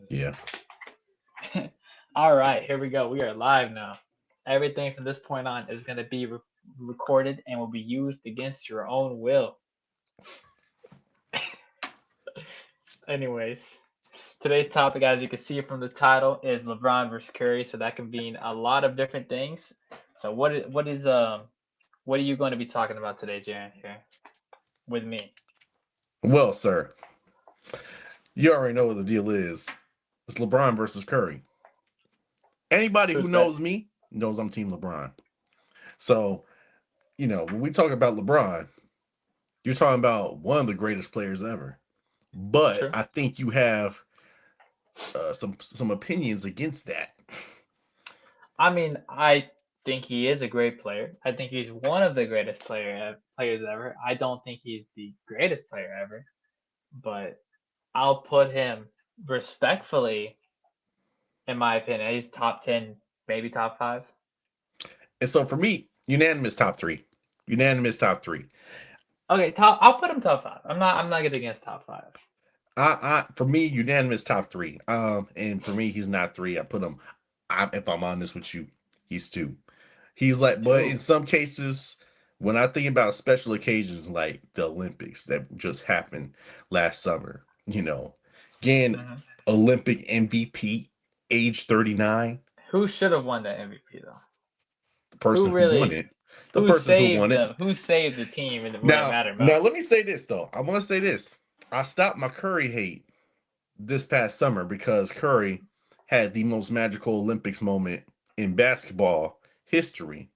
Yeah. All right, here we go. We are live now. Everything from this point on is going to be recorded and will be used against your own will. Anyways, today's topic, as you can see from the title, is LeBron versus Curry. So that can mean a lot of different things. So what are you going to be talking about today, Jaren? Here with me. Well, sir, you already know what the deal is. It's LeBron versus Curry. Anybody who Who's that? knows me knows I'm Team LeBron. So, when we talk about LeBron, you're talking about one of the greatest players ever. But True. I think you have some opinions against that. I mean, I think he is a great player. I think he's one of the greatest players ever. I don't think he's the greatest player ever, but I'll put him respectfully, in my opinion, he's top 10, maybe top 5. And so for me, unanimous top three. Unanimous top three. Okay, top. I'll put him top 5. I'm not getting against top 5. For me, unanimous top three. And for me, he's not three. I put him. If I'm honest with you, he's two. He's like, but in 2. some cases, when I think about special occasions like the Olympics that just happened last summer, again, Hmm. Olympic MVP, age 39, Who should have won that MVP though? the Who person who won really? it, the person who won it. Who saved the team when it Now, mattered now let most? me say this though. I want to say this. I stopped my Curry hate this past summer because Curry had the most magical Olympics moment in basketball history.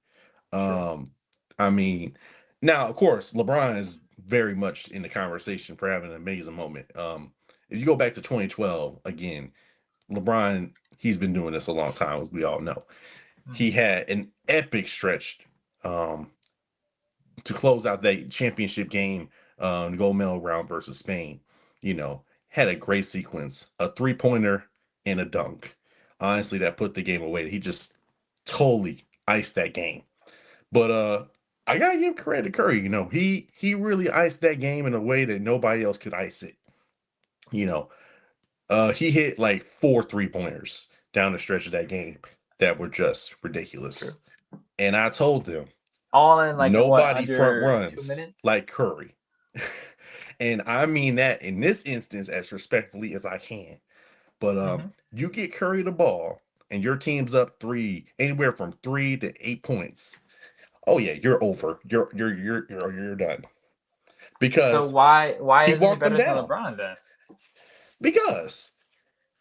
True. Um, I mean, now of course LeBron is very much in the conversation for having an amazing moment. If you go back to 2012 again, LeBron he's been doing this a long time, as we all know. He Hmm. had an epic stretch um, to close out that championship game, the gold medal round versus Spain. Had a great sequence, a 3-pointer and a dunk. Honestly, that put the game away. He just totally iced that game. But I gotta give credit to Curry. He really iced that game in a way that nobody else could ice it. You know, he hit like 4 3-pointers down the stretch of that game that were just True. ridiculous. And I told them All in like what, nobody front under 2 minutes? runs like Curry. And I mean that in this instance as respectfully as I can. But Hmm. you get Curry the ball and your team's up anywhere from 3 to 8 points. Oh yeah, you're over. You're done. So Because why he isn't he walked them better than down. LeBron then? Because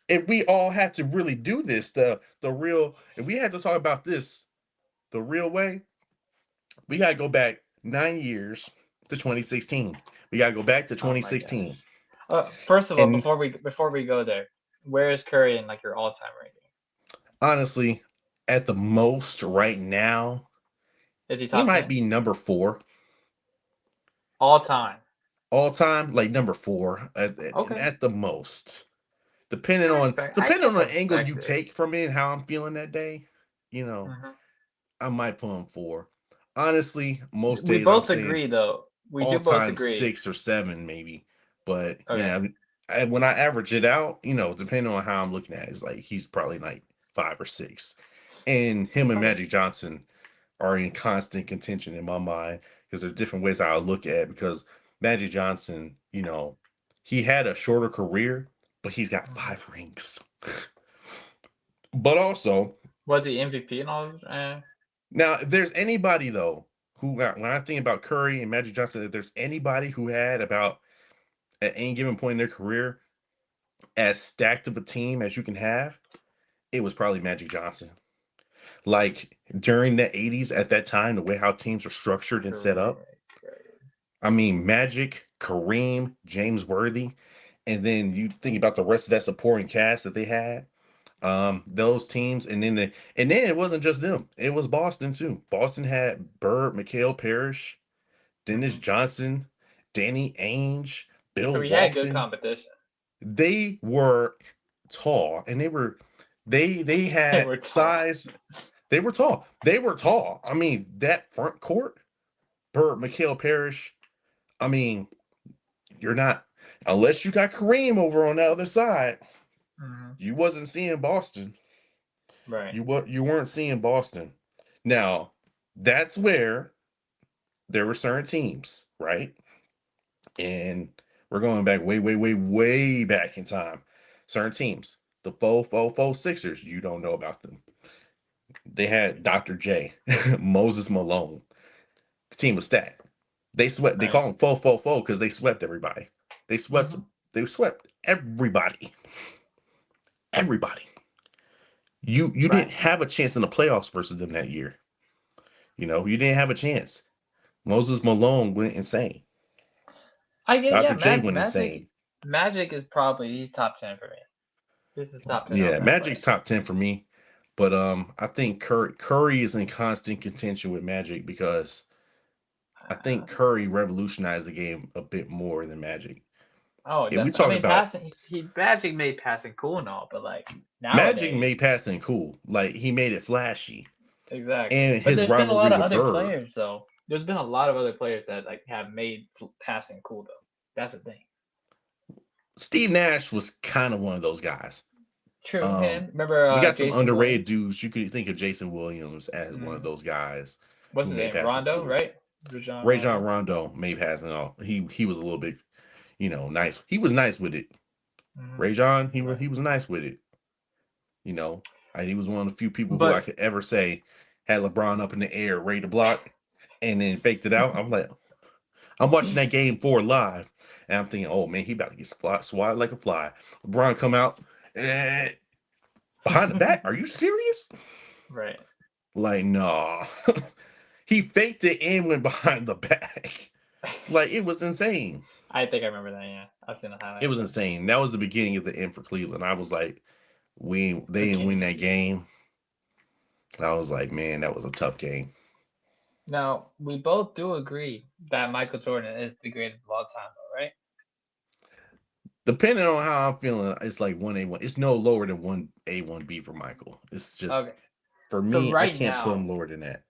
if we all had to really do this, if we had to talk about this the real way, we gotta go back 9 years to 2016. We gotta go back to Oh my 2016. gosh. First of all, And before we go there, where is Curry in like your all-time rating? honestly, at the most right now, Is he he top might 10? be number four All time. all time, like number four Okay. at the most. Depending I on respect. I depending on guess I the angle you respect it. take from it and how I'm feeling that day, you know, Hmm. I might put him four. Honestly, most We days I'm both saying agree though. We all do both time agree. 6 or 7 maybe. But Okay. when I average it out, depending on how I'm looking at it, it's like he's probably like 5 or 6. And him and Okay. Magic Johnson are in constant contention in my mind because there's different ways I look at it. Because Magic Johnson, he had a shorter career, but he's got Hmm. 5 rings. But also, Was he MVP and all? now if there's anybody though when I think about Curry and Magic Johnson, if there's anybody who had about at any given point in their career as stacked of a team as you can have, it was probably Magic Johnson. Like during the 80s at that time, the way how teams are structured and set up. Correct. I mean, Magic, Kareem, James Worthy, and then you think about the rest of that supporting cast that they had. Those teams, and then it wasn't just them. It was Boston too. Boston had Bird, Mikhail Parrish, Dennis Hmm. Johnson, Danny Ainge, So Bill he had good Walton. competition. They were tall, and they They had were tall. size. They were tall. They were tall. I mean, that front court, Bird, Mikhail Parrish. I mean, you're not unless you got Kareem over on the other side. Hmm. You wasn't seeing Boston. Right. You weren't seeing Boston. Now, that's where there were certain teams, right? And we're going back way, way, way, way back in time. Certain teams, the faux Sixers, you don't know about them. They had Dr. J, Moses Malone. The team was stacked. They swept. They Right. call them faux because they swept everybody. They swept. Hmm. They swept everybody. Everybody. You Right. didn't have a chance in the playoffs versus them that year. You didn't have a chance. Moses Malone went insane. I get, yeah. Dr. J Magic, went insane. Magic is probably he's top 10 for me. This is top 10 all Yeah, time player. Magic's top 10 for me. But I think Curry is in constant contention with Magic because I think Curry revolutionized the game a bit more than Magic. Oh, If we definitely. I talk mean, about passing. He Magic made passing cool and all, but like Magic made nowadays, passing cool, like he made it flashy, exactly. and But his there's been a lot rivalry of with other Bird. players though. There's been a lot of other players that like have made passing cool though. That's the thing. Steve Nash was kind of one of those guys. True. Um, Him. Remember we got some Jason underrated Williams? dudes. You could think of Jason Williams as one of Mm. those guys What's who his made name? passing Rondo, cool. right? Rajon Ray John Rondo. Rondo made passing off. He was a little bit, nice. He was nice with it. Hmm. Ray John, he Right. was nice with it. You know, he was one of the few people who I But could ever say had LeBron up in the air, ready to block, and then faked it out. I'm like, I'm watching that game 4 live, and I'm thinking, oh man, he about to get swatted like a fly. LeBron come out, eh, behind the back. Are you serious? right. Like, no. He faked it and went behind the back. Like, it was insane. I think I remember that. Yeah, I've seen the It highlights was of it. insane. That was the beginning of the end for Cleveland. I was like, they didn't win that Beginning. game. I was like, man, that was a tough game. Now we both do agree that Michael Jordan is the greatest of all time, though, right? Depending on how I'm feeling, it's like 1A1. It's no lower than 1A1B for Michael. It's just Okay. for So me, I right can't put now, him lower than that.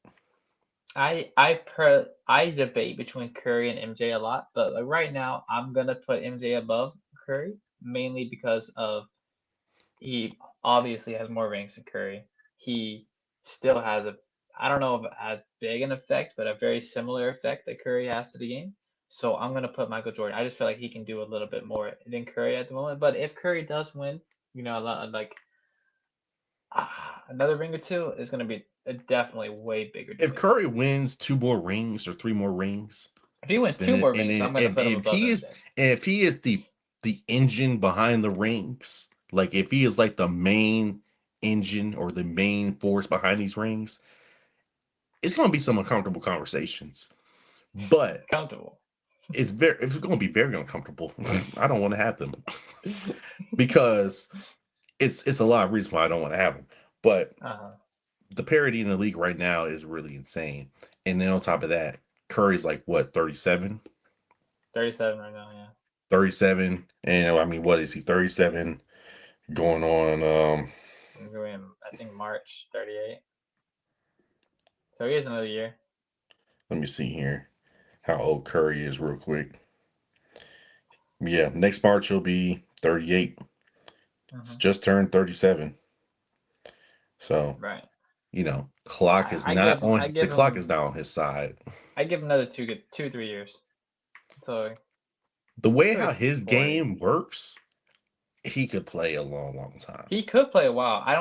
I debate between Curry and MJ a lot, but like right now I'm gonna put MJ above Curry mainly because of he obviously has more rings than Curry. He still has a I don't know if it has big an effect, but a very similar effect that Curry has to the game. So I'm gonna put Michael Jordan. I just feel like he can do a little bit more than Curry at the moment. But if Curry does win, a lot like another ring or two is gonna be a definitely way bigger If debate. Curry wins 2 more rings or 3 more rings, If he wins two then more and rings, then I'm gonna put him above MJ. if he is the engine behind the rings, like if he is like the main engine or the main force behind these rings, it's gonna be some uncomfortable conversations. But Comfortable. it's gonna be very uncomfortable. I don't want to have them because it's a lot of reasons why I don't want to have them. But Uh-huh. the parity in the league right now is really insane. And then on top of that, Curry's like what, 37? 37 right now, yeah. 37. And I mean, what is he? 37 going on I'm going, I think March 38. So he has another year. let me see here how old Curry is real quick. Yeah, next March he'll be 38. It's Hmm. just turned 37. So, Right. I the give clock is him not on his side. another 3 years. So The way he'll how be his 40. game works, he could play a long, long time. He could play a while. I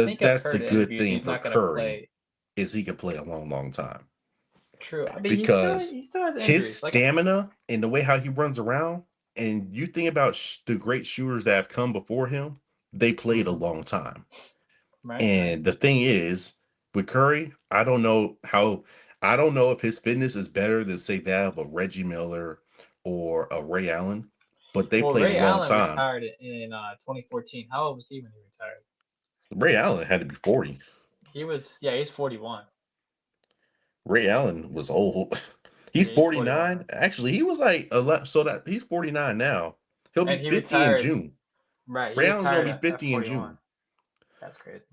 think I've That's the heard good interviews thing he's for not gonna Curry play. is he could play a long, long time True. I mean, because he still has his injuries. Like, stamina and the way how he runs around, and you think about the great shooters that have come before him, they played a hmm, long time. right, right. And the thing is, with Curry, I don't know if his fitness is better than say that of a Reggie Miller or a Ray Allen, but they Well, played a Ray long Allen time. retired in 2014. How old was he when he retired? Ray Allen had to be 40. He's 41. Ray Allen was old. He's Yeah, he's 41. 49. Actually, he was like so that he's 49 now. He'll be And he 50 in retired, June. right, he Ray Allen's gonna retired be at 50 in 41. June. That's crazy.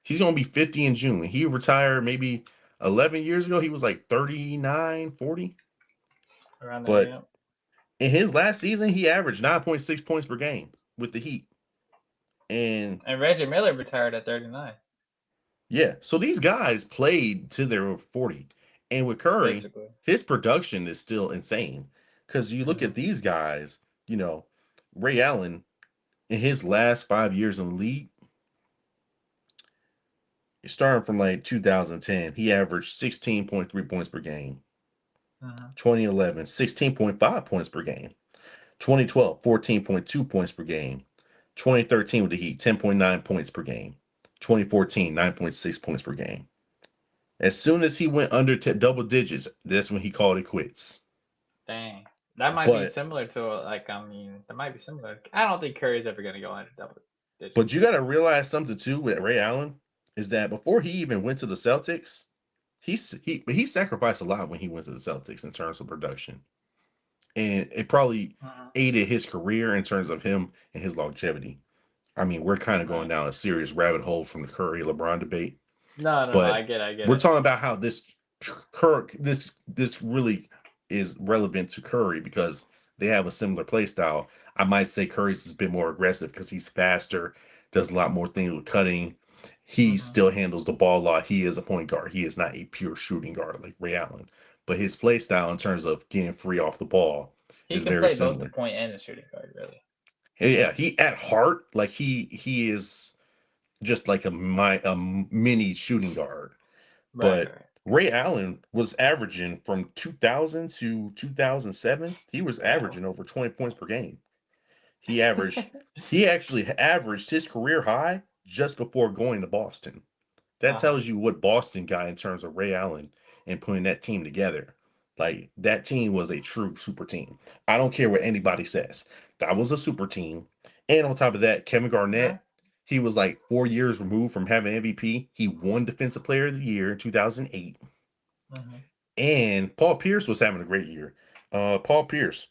He's gonna be 50 in June. He retired maybe 11 years ago. He was like 39, 40. Around there, But yeah. in his last season, he averaged 9.6 points per game with the Heat. And And Reggie Miller retired at 39, yeah, so these guys played to their 40. And with Curry, basically. his production is still insane. Because you look Hmm. at these guys, Ray Allen, in his last 5 years in the league, starting from like 2010, he averaged 16.3 points per game. Hmm. 2011, 16.5 points per game. 2012, 14.2 points per game. 2013 with the Heat, 10.9 points per game. 2014, 9.6 points per game. As soon as he went under double digits, that's when he called it quits. Dang. That might be But similar to that might be similar. I don't think Curry's ever gonna go into double but digits. you got to realize something too with Ray Allen is that before he even went to the Celtics, he sacrificed a lot when he went to the Celtics in terms of production, and it probably Hmm. aided his career in terms of him and his longevity. I mean, we're kind of going Right. down a serious rabbit hole from the Curry LeBron debate, No, no, no. but I get we're it. talking about how this really is relevant to Curry because they have a similar play style. I might say Curry's is a bit more aggressive because he's faster, does a lot more things with cutting. He Hmm. still handles the ball a lot. He is a point guard. He is not a pure shooting guard like Ray Allen. But his play style in terms of getting free off the ball He is can very play both the similar. point and the shooting guard, really. Yeah, he at heart like he is just like a mini shooting guard. Right, But right. Ray Allen was averaging from 2000 to 2007. He was Wow. averaging over 20 points per game. He averaged. He actually averaged his career high just before going to Boston. That Uh-huh. tells you what Boston got in terms of Ray Allen and putting that team together. Like that team was a true super team. I don't care what anybody says. That was a super team. And on top of that, Kevin Yeah. Garnett, he was like 4 years removed from having MVP. He won Defensive Player of the Year in 2008. Hmm. And Paul Pierce was having a great year. Paul Pierce,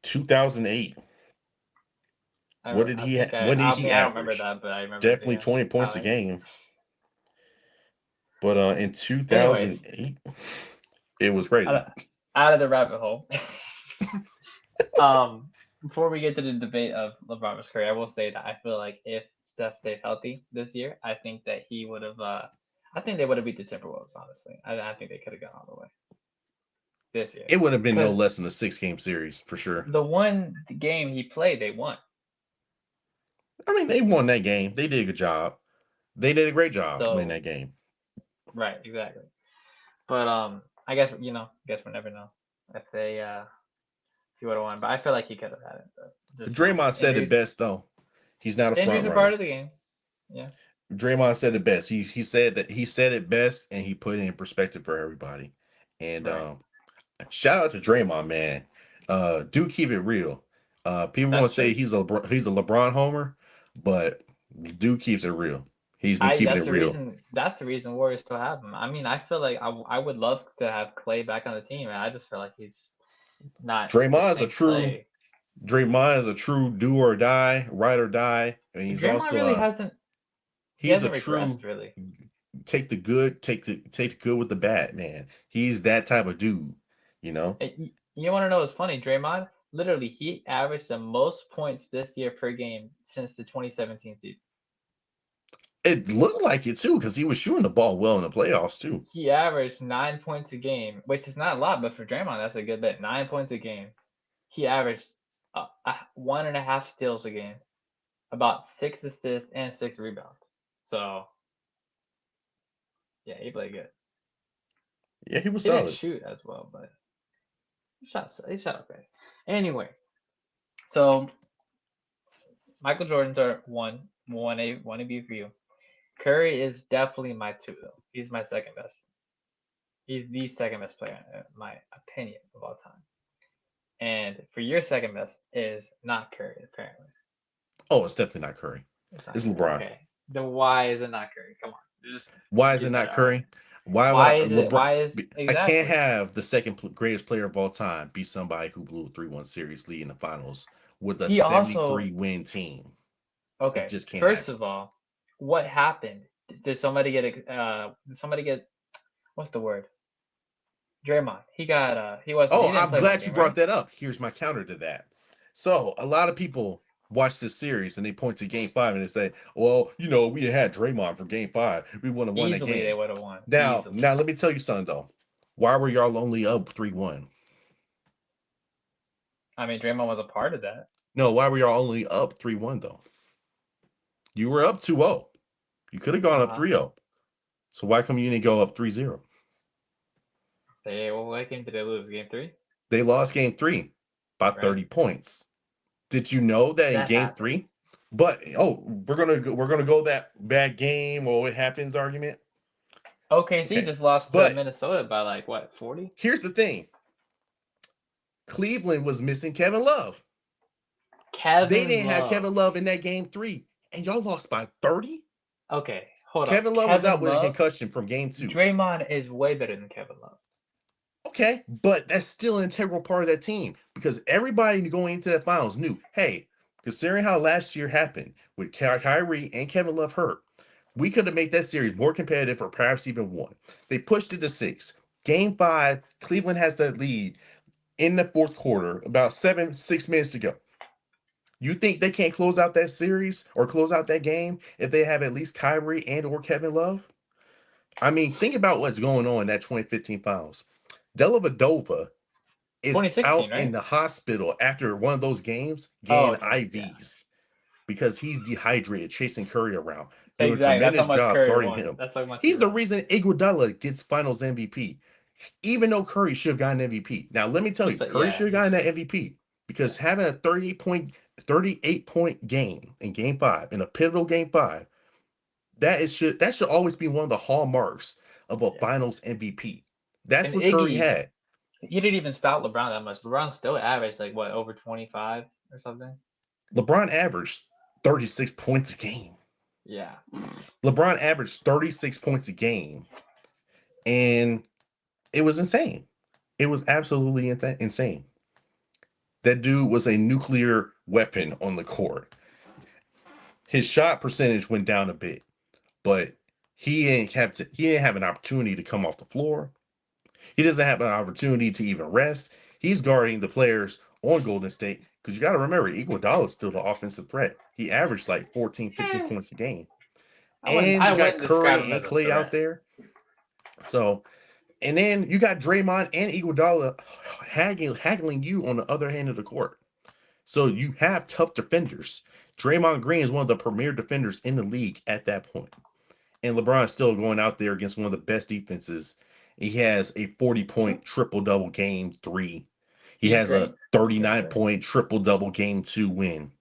2008. What did I he? think What did he I don't remember average? that, but I remember Definitely the 20 points a highlights. game. But in Anyways, 2008, it was out crazy. of, out of the rabbit hole. um, Before we get to the debate of LeBron versus Curry, I will say that I feel like if Steph stayed healthy this year, I think that he would have. I think they would have beat the Timberwolves. Honestly, I think they could have gone all the way this year It would have been no because less than a 6 game series for sure. the one game he played, they won. I mean, they won that game. They did a good job. They did a great job winning So that game. right, exactly. But I guess guess we'll never know if they if he would have won. But I feel like he could have had it. But But just Draymond said it injuries. best though. He's not a Injuries front are part runner. of the game. Yeah. Draymond said it best. He said that he said it best, and he put it in perspective for everybody. And Right. shout out to Draymond, man. Do keep it real. People want That's to say true. he's a LeBron homer, but do keeps it real. He's been keeping it real. That's the reason Warriors still have him. I mean, I feel like I would love to have Clay back on the team, and I just feel like he's not the Draymond is a same true Clay. Draymond is a true do or die, ride or die. And he's Draymond also really a hasn't. He he's a hasn't true regressed really. take the good with the bad, man. He's that type of dude, you know. You want to know what's funny? Draymond literally he averaged the most points this year per game since the 2017 season. It looked like it too, because he was shooting the ball well in the playoffs too. He averaged 9 points a game, which is not a lot, but for Draymond, that's a good bit. 9 points a game. He averaged 1.5 steals a game, about 6 assists and 6 rebounds. So yeah, he played good. Yeah, he was He didn't solid. shoot as well, but he shot okay. Anyway, so Michael Jordan's are one A B for you. Curry is definitely my two though. He's my second best. He's the second best player in my opinion of all time. And for your second best is not Curry, apparently. Oh, it's definitely not Curry. It's not It's Curry. LeBron. Okay. Then why is it not Curry? Come on. Just Why is it get not that out. Curry? Why would Why is it LeBron? why is I can't exactly? have the second greatest player of all time be somebody who blew a 3-1 series lead in the finals with a He also 73 win team. It okay, just can't first happen. of all, what happened? Did somebody get did somebody get what's the word? Draymond. He Oh, didn't I'm play one glad you game, brought right? that up. Here's my counter to that. So, a lot of people watch this series and they point to game 5 and they say, well, we had Draymond for game 5. We would have won that Easily, they game. would have won. Now, Easily. now let me tell you something though. Why were y'all only up 3-1? I mean, Draymond was a part of that. No, why were y'all only up 3-1 though? You were up 2-0. You could have gone up Uh-huh. 3-0. So why come you didn't go up 3-0? What game did they lose? Game 3? They lost game 3 by Right? 30 points. Did you know that in That game 3? happens. But we're gonna go that bad game or what happens argument. OKC Okay. just lost to But Minnesota by like what, 40? here's the thing. Cleveland was missing Kevin Love. They Kevin didn't have Love. Kevin Love in that game 3. And y'all lost by 30? Okay, hold up. Kevin Love was out Kevin with a Love. concussion from game 2. Draymond is way better than Kevin Love. Okay, but that's still an integral part of that team because everybody going into the finals knew, hey, considering how last year happened with Kyrie and Kevin Love hurt, we could have made that series more competitive or perhaps even won. They pushed it to 6. Game 5, Cleveland has that lead in the fourth quarter, about 6 minutes to go. You think they can't close out that series or close out that game if they have at least Kyrie and or Kevin Love? I mean, think about what's going on in that 2015 finals. Dellavedova is 2016, out in right? the hospital after one of those games Oh, getting okay. Yeah. IVs because he's dehydrated, chasing Curry around, doing a Exactly. That's how tremendous much job Curry guarding won. him. That's how much he He's the won. reason Iguodala gets Finals MVP, even though Curry should have gotten MVP. Now, let me tell you, Curry should have He gotten that should. MVP Yeah. because having a 38 point game in Game 5, in a pivotal Game 5, that should always be one of the hallmarks of a Yeah. Finals MVP. That's And what Curry Iggy, had. he didn't even stop LeBron that much. LeBron still averaged like what, over 25 or something? LeBron averaged 36 points a game. Yeah. LeBron averaged 36 points a game, and it was insane. It was absolutely insane. That dude was a nuclear weapon on the court. His shot percentage went down a bit, but he didn't have an opportunity to come off the floor. He doesn't have an opportunity to even rest. He's guarding the players on Golden State because you got to remember, Iguodala is still the offensive threat. He averaged like 14, 15 Eh, points a game. I wouldn't And I you got wouldn't describe him Curry and as a Clay out threat. there. So, and then you got Draymond and Iguodala haggling you on the other hand of the court. So you have tough defenders. Draymond Green is one of the premier defenders in the league at that point. And LeBron is still going out there against one of the best defenses. He has a 40-point triple double game 3. He He's has a great. He's 39 great. point triple double game 2 win.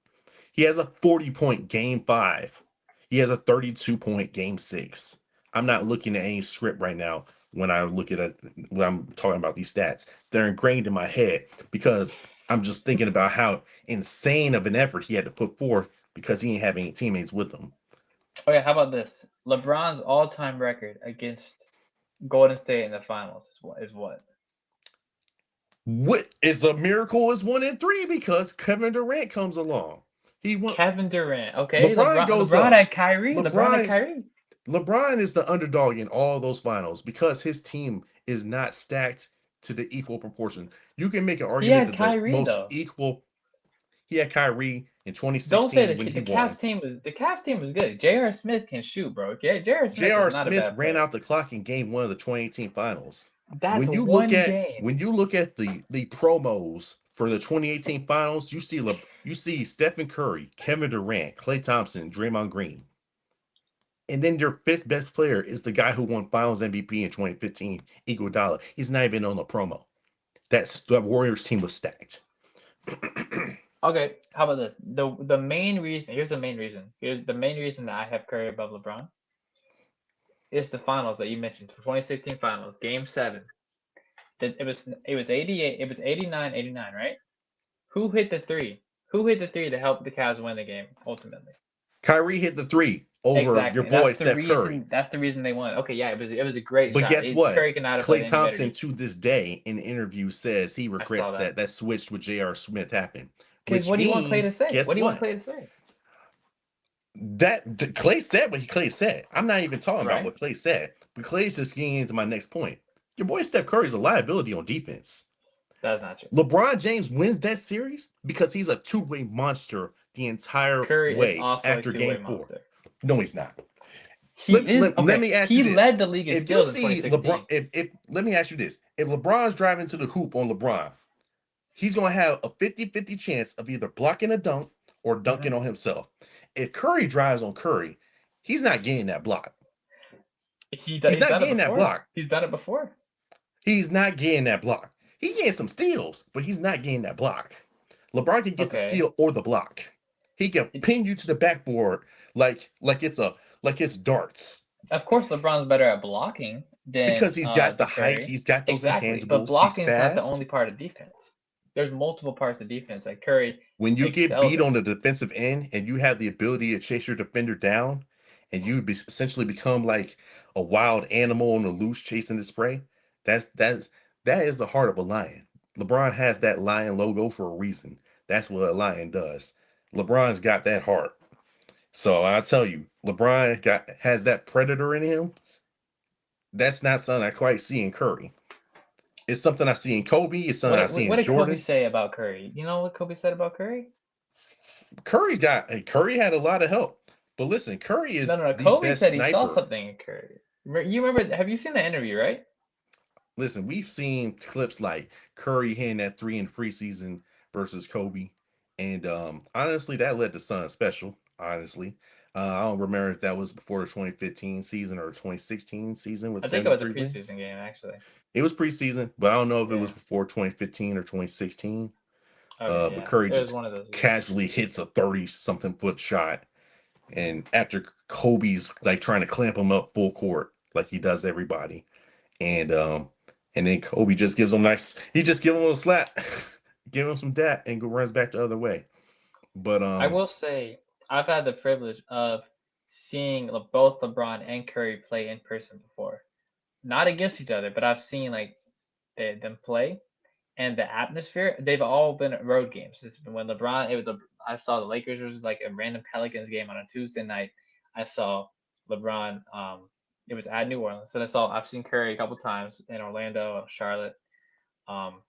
He has a 40-point game 5. He has a 32-point game 6. I'm not looking at any script right now when I look at it when I'm talking about these stats. They're ingrained in my head because I'm just thinking about how insane of an effort he had to put forth because he didn't have any teammates with him. Okay, how about this? LeBron's all-time record against Golden State in the finals is what? What is a miracle is 1-3 because Kevin Durant comes along. He won. Kevin Durant. Okay, LeBron LeBron. goes LeBron up. had Kyrie. LeBron had LeBron Kyrie. LeBron is the underdog in all those finals because his team is not stacked to the equal proportion. You can make an He argument had that the Kyrie most though. equal he had Kyrie in Don't say 2016 when he the won. Cavs team was good. J.R. Smith can shoot, bro. Okay, J.R. Smith is J.R. not a Smith bad ran player. out the clock in game 1 of the 2018 finals. That's When you look one at game. the promos for the 2018 finals, you see Stephen Curry, Kevin Durant, Klay Thompson, Draymond Green. And then your fifth best player is the guy who won Finals MVP in 2015, Iguodala. He's not even on the promo. That Warriors team was stacked. Okay, how about this? The main reason here's the main reason. Here's the main reason that I have Curry above LeBron is the finals that you mentioned, 2016 finals, game 7. It was 88, it was 89, right? Who hit the 3? Who hit the 3 to help the Cavs win the game ultimately? Kyrie hit the 3 over your Exactly. boy Steph Curry. That's the reason they won. Okay, yeah, it was a great But shot. guess what? Curry could not have played Klay any better Thompson to defense. this day in interview says he I saw regrets that. that switched with J.R. Smith happened. Okay, Which what do you want Clay means, to say? guess What do you want what? Clay to say? Clay said what Clay said. I'm not even talking about Right? what Clay said, but Clay's just getting into my next point. Your boy Steph Curry is a liability on defense. That's not true. LeBron James wins that series because he's a two-way monster the entire Curry is way also a after two-way game 4. monster. No, he's not. He is Let okay. me ask you He this. led the league in If you steals in see LeBron, 2016. if let me ask you this. If LeBron's driving to the hoop on LeBron, he's going to have a 50-50 chance of either blocking a dunk or Hmm. dunking on himself. If Curry drives on Curry, he's not getting that block. He's He's not done it getting that before. block. He's done it before. He's not getting that block. He getting some steals, but he's not getting that block. LeBron can get the Okay. steal or the block. He can It, pin you to the backboard like it's darts of course, LeBron's better at blocking because he's got the than height, Curry. he's got those Exactly, but intangibles, he's blocking is not the fast. only part of defense. There's multiple parts of defense that Curry When you get excels beat at. on the defensive end and you have the ability to chase your defender down and essentially become like a wild animal on the loose chasing the spray, that is the heart of a lion. LeBron has that lion logo for a reason. That's what a lion does. LeBron's got that heart. So I tell you, LeBron has that predator in him. That's not something I quite see in Curry. It's something I see in Kobe. It's something I see What in did Kobe Jordan. say about Curry? You know what Kobe said about Curry? Curry had a lot of help. But listen, Curry No, is no, no. the Kobe best said he saw sniper. something in Curry. You remember? Have you seen the interview? Right? Listen, we've seen clips like Curry hitting that 3 in preseason versus Kobe. And honestly, that led to something special, honestly. I don't remember if that was before the 2015 season or 2016 season with I think it was a 73 wins. preseason game actually. It was preseason, but I don't know if it was Yeah. before 2015 or 2016. Okay. But Yeah. Curry It was just one of those years. casually hits a 30 something foot shot. And after Kobe's like trying to clamp him up full court, like he does everybody. And then Kobe just gives him he just give him a little slap, give him some dap, and runs back the other way. But I will say I've had the privilege of seeing both LeBron and Curry play in person before. Not against each other, but I've seen like them play and the atmosphere. They've all been road games. It's been when LeBron. It was I saw the Lakers versus like a random Pelicans game on a Tuesday night. I saw LeBron. It was at New Orleans, and I've seen Curry a couple times in Orlando, Charlotte. Um,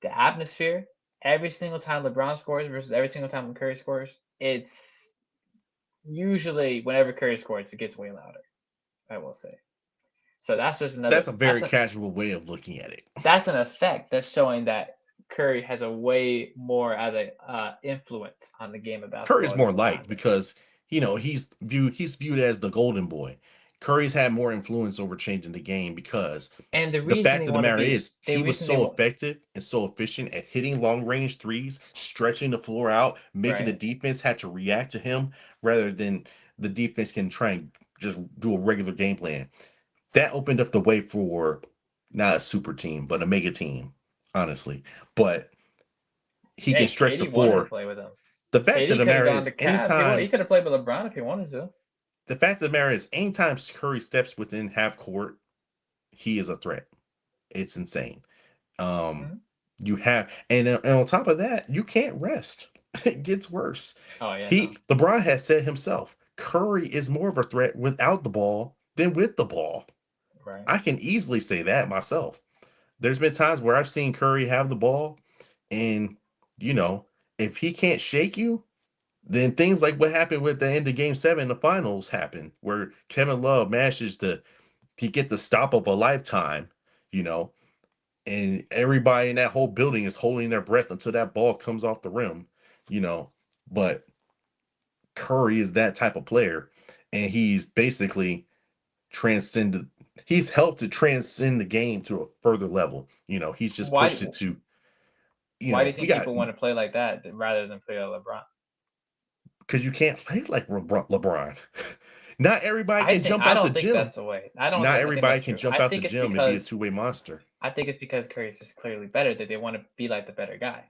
the atmosphere every single time LeBron scores versus every single time Curry scores, it's usually whenever Curry scores, it gets way louder. I will say. So that's just that's another a very casual way of looking at it. that's an effect that's showing that Curry has a way more as a influence on the game of Curry's basketball than more LeBron liked does. because he's viewed as the golden boy. Curry's had more influence over changing the game because And the the reason fact they of the want to matter be is the he was reason they so want effective and so efficient at hitting long range threes, stretching the floor out, making the right. defense have to react to him rather than the defense can try and just do a regular game plan. That opened up the way for not a super team, but a mega team, honestly. But he can Hey, stretch the KD wanted to floor. play with him. The fact of KD the could have matter gone to is, Cavs. He could have played with LeBron if he wanted to. anytime Curry steps within half court, he is a threat. It's insane. Um, Hmm. you have, and on top of that, you can't rest. It gets worse. Oh yeah, no, LeBron has said himself, Curry is more of a threat without the ball than with the ball. right. I can easily say that myself. There's been times where I've seen Curry have the ball, and you know, if he can't shake you, then things like what happened with the end of Game 7 in the finals happen, where Kevin Love manages to get the stop of a lifetime, you know, and everybody in that whole building is holding their breath until that ball comes off the rim, you know. But Curry is that type of player, and he's basically transcended. He's helped to transcend the game to a further level. He's just Why pushed it do to. why do you We think got people want to play like that rather than play like LeBron? because you can't play like LeBron. Not everybody can jump I out the don't think gym. that's the way. I don't Not think everybody that's can true. jump out the gym and be a two-way monster. I think it's because Curry's just clearly better that they want to be like the better guy.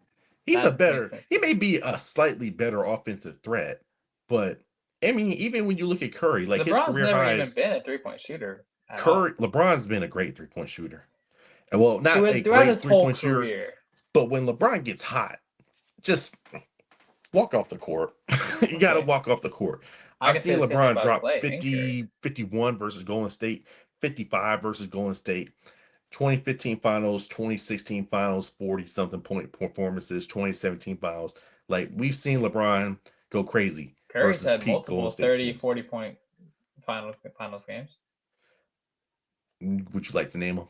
He's a That makes better. sense He to me. may be a slightly better offensive threat, but I mean, even when you look at Curry, like his LeBron's career never even highs, been a 3-point shooter at all. LeBron's been a great three-point shooter. Well, not a Throughout great his whole three-point shooter, career. but when LeBron gets hot, just walk off the court. You got to Okay. walk off the court. I I've can say seen the same thing LeBron about drop Clay and Curry. 50, 51 versus Golden State, 55 versus Golden State, 2015 finals, 2016 finals, 40 something point performances, 2017 finals. Like we've seen LeBron go crazy Curry's versus had peak Golden multiple State 30, teams. 40 point finals games. Would you like to name them?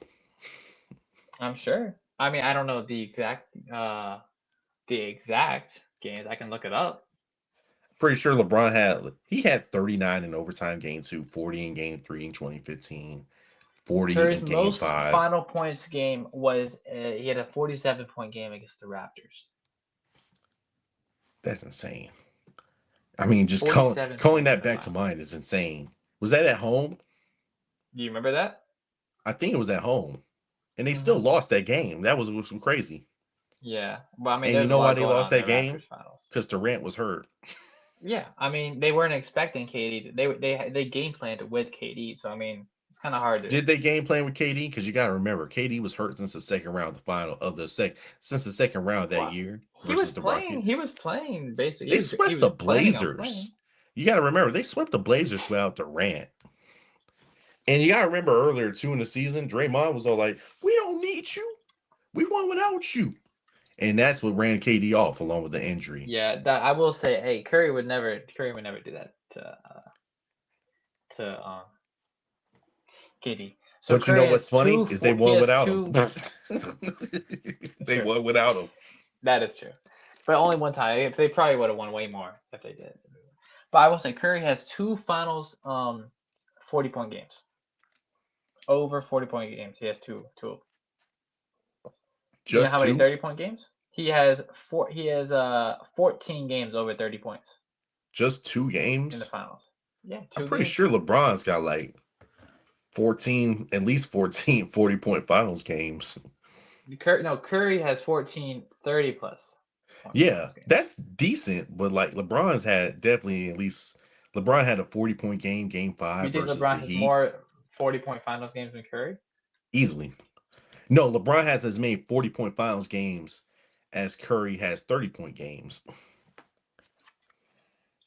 I'm sure. I mean, I don't know the exact games. I can look it up. Pretty sure LeBron had 39 in overtime game two, 40 in game three in 2015, 40 Curry's in game most five. final points game was he had a 47-point game against the Raptors. That's insane. I mean, just calling 47 calling points in that the back to finals. mind is insane. Was that at home? Do you remember that? I think it was at home. And they still Mm-hmm. lost that game. That was some crazy. Yeah. Well, I mean, And you there's a know why lot they going lost on in that the game? Raptors finals. Because Durant was hurt. Yeah. I mean, they weren't expecting KD. They game planned with KD. So I mean, it's kind of hard to. Did they game plan with KD? Because you got to remember, KD was hurt since the second round of the final of the since the second round that Well, year he was versus the playing. He Rockets. was playing basically. They He swept was the planning on playing. Blazers. You got to remember, they swept the Blazers without Durant. And you got to remember earlier too in the season, Draymond was all like, "We don't need you. We won without you." And that's what ran KD off along with the injury. Yeah, that I will say. Hey, Curry would never. Curry would never do that to KD. So But you Curry know what's has funny two. is they He won has without him. two. They True. won without him. That is true. But only one time. They probably would have won way more if they did. But I will say Curry has two finals 40-point games. Over 40-point games. He has two. You know Just how many two? 30-point games? He has 14 games over 30 points Just two in the games? finals. Yeah, I'm two pretty games. sure LeBron's got like 14, at least 14 40-point finals games. Curry has 14 30 plus point Yeah, finals games. that's decent, but like LeBron's had definitely at least LeBron had a 40-point game, game You five think versus the LeBron has Heat. more 40-point finals games than Curry? Easily. No, LeBron has as many 40-point finals games as Curry has 30-point games.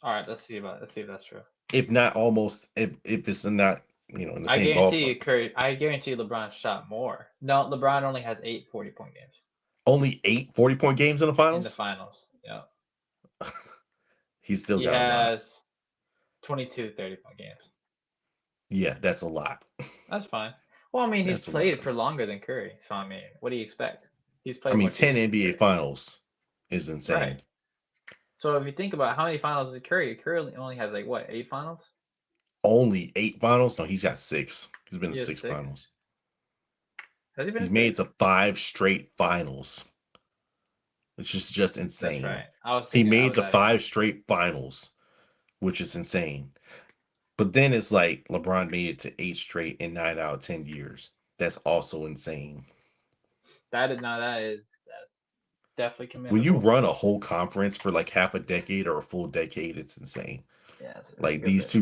All right, let's see if that's true. If not almost if it's not, in the I same guarantee you ballpark. Curry. I guarantee you LeBron shot more. No, LeBron only has 8 40-point games Only 8 40-point games in the in the finals? finals. Yeah, He's still he got a lot. has 22 30-point games. Yeah, that's a lot. That's fine. Well, I mean, he's That's a lot. played for longer than Curry, so I mean, what do you expect? He's I played mean, more 10 seasons than NBA Curry. finals is Right. insane. So if you think about how many finals did Curry? Curry only has like what, 8 finals? Only 8 finals? No, he's got six. He's been He to has six 6. finals. Has he been He's in made it 6? to five straight finals, which is just That's insane. right. I was He thinking I made was the adding five up. straight finals, which is insane. But then it's like LeBron made it to eight straight in 9 out of 10 years. That's also insane. That's definitely When you commendable. run a whole conference for like half a decade or a full decade, it's insane. Yeah, it's a Like good bit.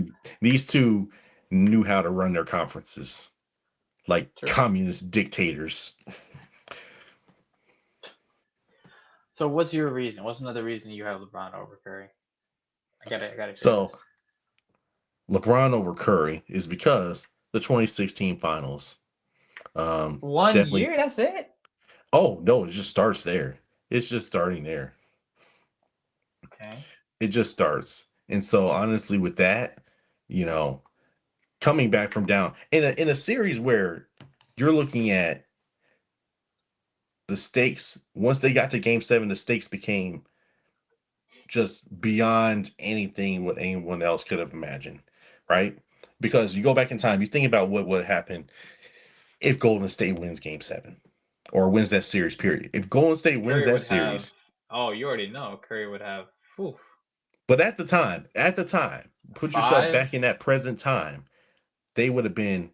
these two knew how to run their conferences like True. communist dictators. So what's your reason? What's another reason you have LeBron over Curry? I gotta hear So this. LeBron over Curry is because the 2016 finals. One Definitely. year, that's it? Oh no, it just starts there. It's just starting there. Okay. It just starts. And so honestly, with that, you know, coming back from down in a series where you're looking at the stakes, once they got to game seven, the stakes became just beyond anything what anyone else could have imagined, right? Because you go back in time, you think about what would happen if Golden State wins game seven or wins that series, period. If Golden State wins Curry that would have. series, Oh, you already know. Curry would have. Whew, but at the time, put yourself 5. back in that present time, they would have been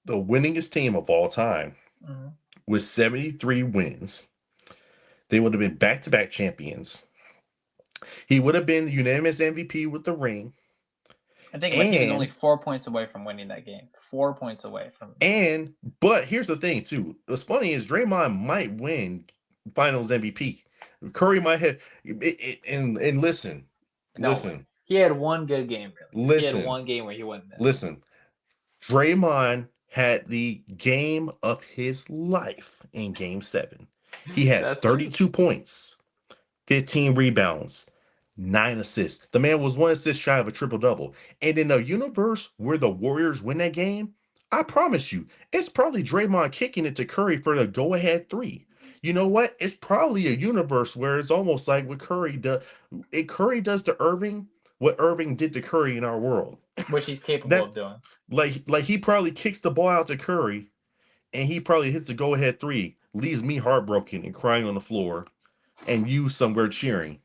the winningest team of all time Mhm. with 73 wins. They would have been back to back champions. He would have been the unanimous MVP with the ring. And think about it, he was only And 4 points away from winning that game. 4 points away from. And but here's the thing too. What's funny is Draymond might win Finals MVP. Curry might have. And listen, No way. listen, He had one good game, really. He had listen, one game where he wasn't missing. listen. Draymond had the game of his life in Game 7. He had That's true. 32 points, 15 rebounds, 9 assists. The man was 1 assist shy of a triple double. And in a universe where the Warriors win that game, I promise you, it's probably Draymond kicking it to Curry for the go ahead three. You know what? It's probably a universe where it's almost like what Curry does. Curry does to Irving what Irving did to Curry in our world. which he's capable That's of doing. like he probably kicks the ball out to Curry and he probably hits the go ahead three, leaves me heartbroken and crying on the floor, and you somewhere cheering.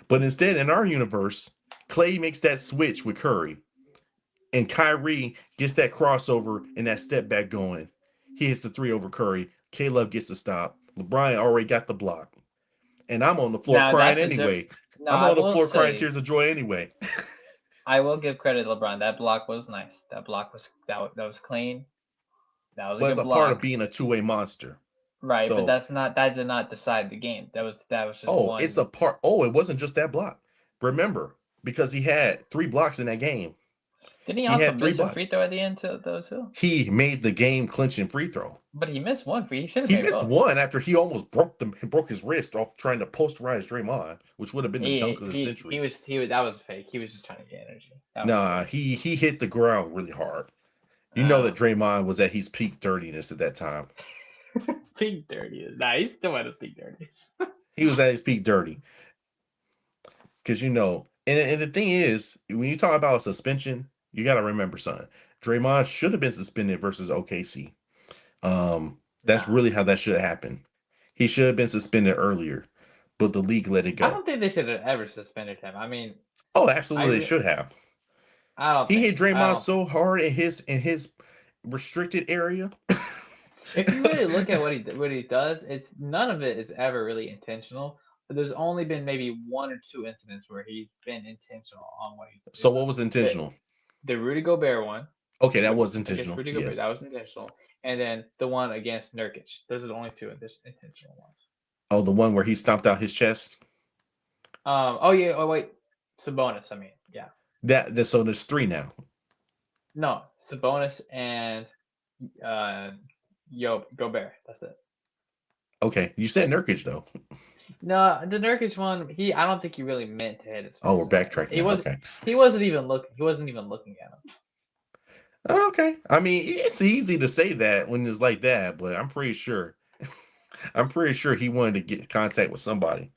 But instead, in our universe, Clay makes that switch with Curry, and Kyrie gets that crossover and that step back going. He hits the three over Curry. K Love gets the stop. LeBron already got the block. And I'm on the floor Now crying that's a diff. anyway. Now I'm I on the will floor crying say tears of joy anyway. I will give credit to LeBron. That block was nice. That block was that was clean. That was a But it's good a part of block. being a two-way monster. Right, but So, that did not decide the game. That was just oh, it's one. a part. Oh, it wasn't just that block. Remember, because he had 3 blocks in that game. Didn't he He also had three miss a blocks. free throw at the end to those two? He made the game clinching free throw. But he missed one free. He should have He made missed both. one after he almost broke his wrist off trying to posterize Draymond, which would have been the He dunk of the he he century. was he was that was fake. He was just trying to get energy. That was Nah, fake. he hit the ground really hard. You know that Um, Draymond was at his peak dirtiness at that time. Peak dirty. Nah, he's still at his peak dirty. He was at his peak dirty because and the thing is, when you talk about suspension, you got to remember something. Draymond should have been suspended versus OKC. That's Nah, really how that should have happened. He should have been suspended earlier, but the league let it I go. don't think they should have ever suspended him. I mean, Oh, I absolutely, they re- should have. I don't He think hit I Draymond don't think so hard in his restricted area. if you really look at what he does, it's none of it is ever really intentional. But there's only been maybe one or two incidents where he's been intentional on what he's So doing. what was The intentional? the Rudy Gobert one, Okay, that which was is against intentional. Rudy Gobert, Yes. that was intentional, and then the one against Nurkic. Those are the only two intentional ones. Oh, the one where he stomped out his chest. Oh yeah. Oh wait. Sabonis. I mean, yeah. So there's three now. No, Sabonis and Gobert. That's it. Okay, you said Nurkic though. No, the Nurkic one. I don't think he really meant to hit his Oh, we're face. backtracking He now. was. Okay. He wasn't even looking. He wasn't even looking at him. Okay. I mean, it's easy to say that when it's like that, but I'm pretty sure. I'm pretty sure he wanted to get contact with somebody.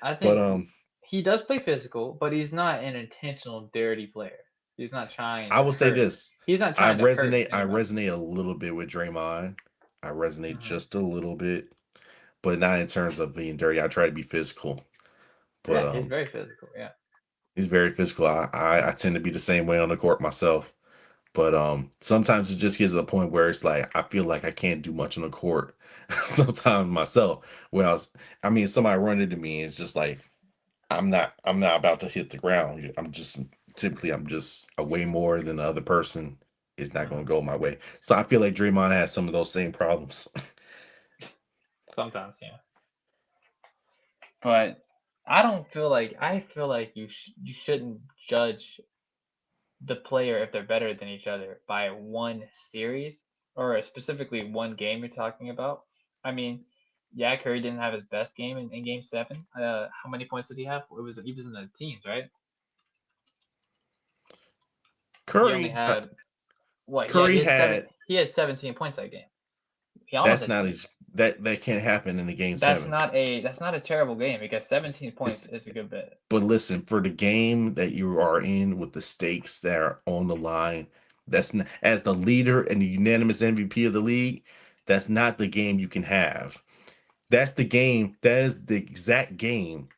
I But think he does play physical, but he's not an intentional dirty player. He's not trying I to will say hurt. this. He's not I trying to hurt resonate. I anybody. resonate a little bit with Draymond. I resonate Hmm. just a little bit, but not in terms of being dirty. I try to be physical, but Yeah, he's very physical. Yeah. he's very physical. I tend to be the same way on the court myself. But sometimes it just gets to a point where it's like I feel like I can't do much on the court. Sometimes myself. Well, I mean, somebody run into me, and it's just like I'm not about to hit the ground. I'm just a way more than the other person. It's not going to Hmm. go my way. So I feel like Draymond has some of those same problems. Sometimes, yeah. But I don't feel like I feel like you shouldn't judge the player if they're better than each other by one series or specifically one game you're talking about. I mean, yeah, Curry didn't have his best game in Game Seven. How many points did he have? He was in the teens, right? He only Curry, had what? Yeah, he Curry had seven. had He had 17 points that game. He almost that's had not 20. as that can't happen in the game seven. That's not a terrible game because It's, 17 points it's is a good bit. But listen, for the game that you are in with the stakes that are on the line, as the leader and the unanimous MVP of the league, that's not the game you can have. That's the game. That is the exact game.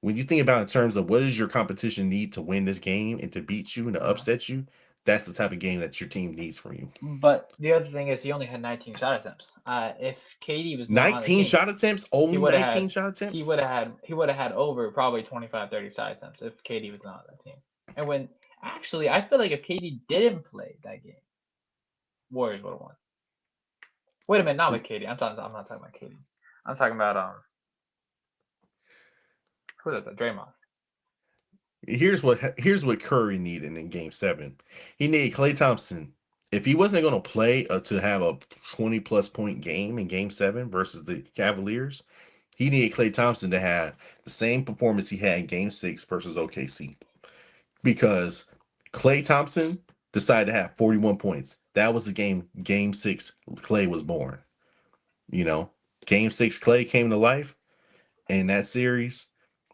When you think about in terms of what does your competition need to win this game and to beat you and to Uh-huh. upset you, that's the type of game that your team needs from you. But the other thing is he only had 19 shot attempts. If KD was not on the 19 team, shot attempts, he only would have 19 had shot he attempts. would have had he would have had over probably 25, 30 shot attempts if KD was not on that team. And when actually I feel like if KD didn't play that game, Warriors would have won. Wait a minute, not with KD. I'm not talking about KD. I'm talking about who is that? Draymond. Here's what Curry needed in Game Seven. He needed Klay Thompson. If he wasn't going to play to have a 20 plus point game in Game Seven versus the Cavaliers, He needed Klay Thompson to have the same performance he had in Game 6 versus OKC because Klay Thompson decided to have 41 points. That was the Game 6, Klay was born. You know, Game 6, Klay came to life in that series,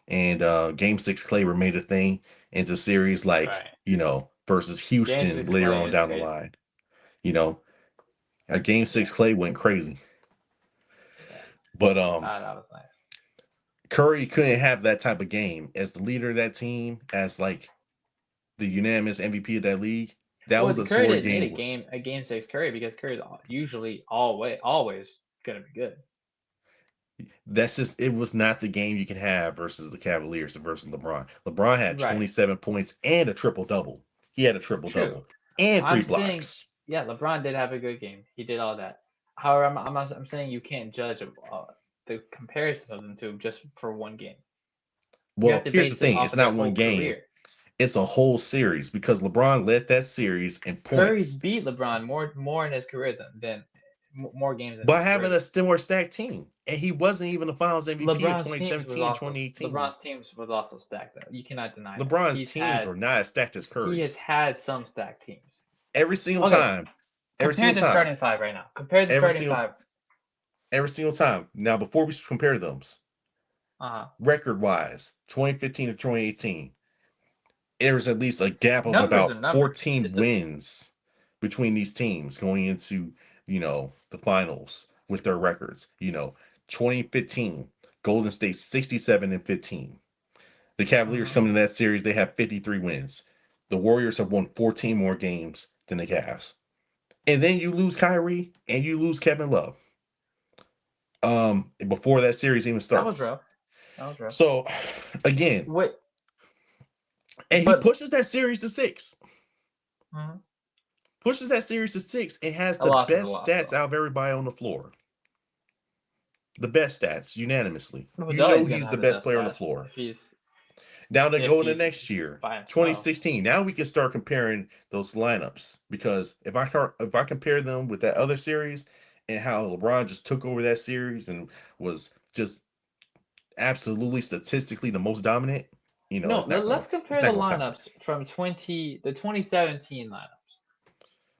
and Game 6, Klay remained a thing into series like, Right. versus Game Houston six later Clay on is down the crazy. line. You know, Game 6, Yeah. Klay went crazy. Yeah. But That was nice. Curry couldn't have that type of game as the leader of that team, as like the unanimous MVP of that league. That Well, was the a Curry sort of didn't need game. a game six Curry because Curry's usually always gonna be good. That's just it was not the game you can have versus the Cavaliers and versus LeBron. LeBron had Right. 27 points and a triple double. He had a triple True. double and three I'm saying, blocks. yeah, LeBron did have a good game. He did all that. However, I'm saying you can't judge the comparison of them two just for one game. You have Well, to here's the base it thing: off it's of their not whole one game; career. it's a whole series because LeBron led that series in Curry's points beat LeBron more in his career than more games in by his having career. a similar stacked team, and he wasn't even the Finals MVP in LeBron's teams was 2017 and also 2018. LeBron's teams was also stacked though. You cannot deny that. LeBron's teams were not as stacked as He has Curry's. had some stacked teams. Every single Okay, time, every compare single the time, starting five right now. Compare the every starting single five. every single time. Now, before we compare them, Uh-huh. record wise, 2015 to 2018, there's at least a gap of Numbers are about numbers. 14 It's a wins between these teams going into, the finals with their records. 2015, Golden State 67 and 15. The Cavaliers mhm. coming in that series, they have 53 wins. The Warriors have won 14 more games than the Cavs. And then you lose Kyrie and you lose Kevin Love. Before that series even That was starts. rough. That was rough. So again, Wait, and he but pushes that series to six. mhm. Pushes that series to six and has A the loss is a best loss stats though. out of everybody on the floor. The best stats unanimously. You know Padelli's gonna he's the have the best best player on the stats floor. if he's Now to if go into he's next year, by himself. 2016. Now we can start comparing those lineups because if I compare them with that other series and how LeBron just took over that series and was just absolutely statistically the most dominant, No, let's it's compare not the gonna sound good. lineups from 2017 lineups.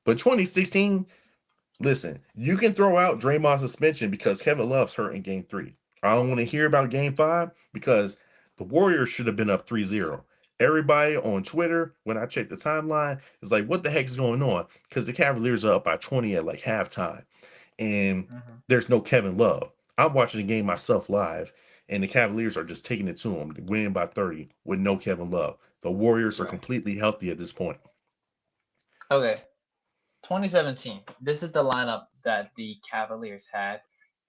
But 2016, listen, you can throw out Draymond's suspension because Kevin Love's hurt in game 3. I don't want to hear about game 5 because the Warriors should have been up 3-0. Everybody on Twitter, when I checked the timeline, is like, what the heck is going on? Because the Cavaliers are up by 20 at like halftime, and Mhm. there's no Kevin Love. I'm watching the game myself live, and the Cavaliers are just taking it to them, winning by 30 with no Kevin Love. The Warriors are Right. completely healthy at this point. Okay. 2017. This is the lineup that the Cavaliers had,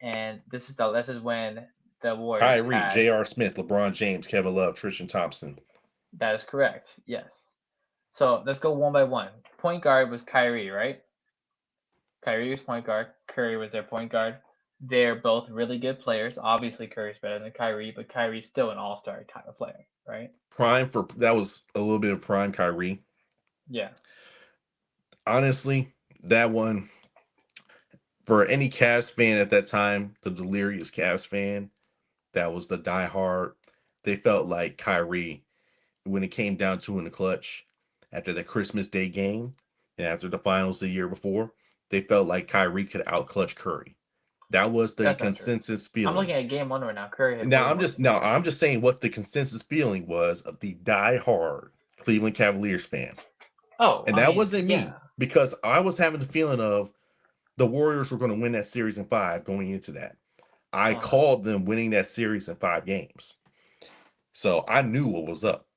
and this is when the Warriors Kyrie, had. J.R. Smith, LeBron James, Kevin Love, Tristan Thompson. That is correct. Yes. So let's go one by one. Point guard was Kyrie, right? Kyrie was point guard. Curry was their point guard. They're both really good players. Obviously, Curry's better than Kyrie, but Kyrie's still an all-star type of player, right? Prime for that was a little bit of prime Kyrie. Yeah, Honestly, that one for any Cavs fan at that time, the delirious Cavs fan, that was the diehard. They felt like Kyrie when it came down to in the clutch after the Christmas Day game and after the finals the year before. They felt like Kyrie could outclutch Curry. That was the that's not true. consensus I'm feeling. looking at game one right now. Curry had Now 41 I'm points. just saying what the consensus feeling was of the die-hard Cleveland Cavaliers fan. Oh, And I that mean, wasn't yeah. me because I was having the feeling of the Warriors were going to win that series in 5 going into that. I Uh-huh. called them winning that series in 5 games. So I knew what was up.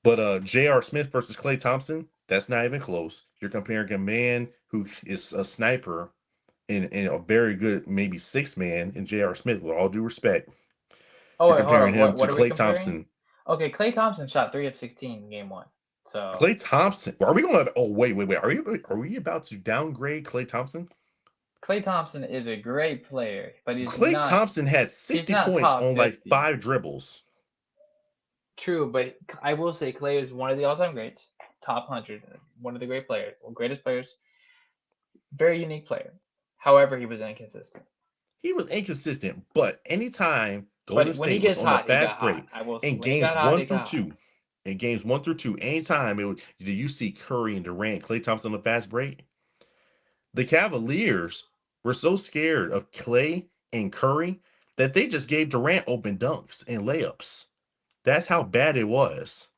But J.R. Smith versus Klay Thompson, that's not even close. You're comparing a man who is a sniper and a very good, maybe six man in J.R. Smith, with all due respect. Oh You're wait, hold comparing on. him to What are we Klay comparing? Thompson. Okay, Klay Thompson shot 3 of 16 in game one. So Klay Thompson. Are we going to? Oh, wait. Are we about to downgrade Klay Thompson? Klay Thompson is a great player, but Klay Thompson had he's 60 not points top on like 50. 5 dribbles. True, but I will say Klay is one of the all-time greats, top 100, one of the great players, well, greatest players, very unique player. However, he was inconsistent. He was inconsistent, but anytime Golden But when he State was gets on the hot, he got fast hot. break I will say, in when he games got hot, one he through got hot. two, anytime you see Curry and Durant, Klay Thompson on the fast break, the Cavaliers were so scared of Klay and Curry that they just gave Durant open dunks and layups. That's how bad it was.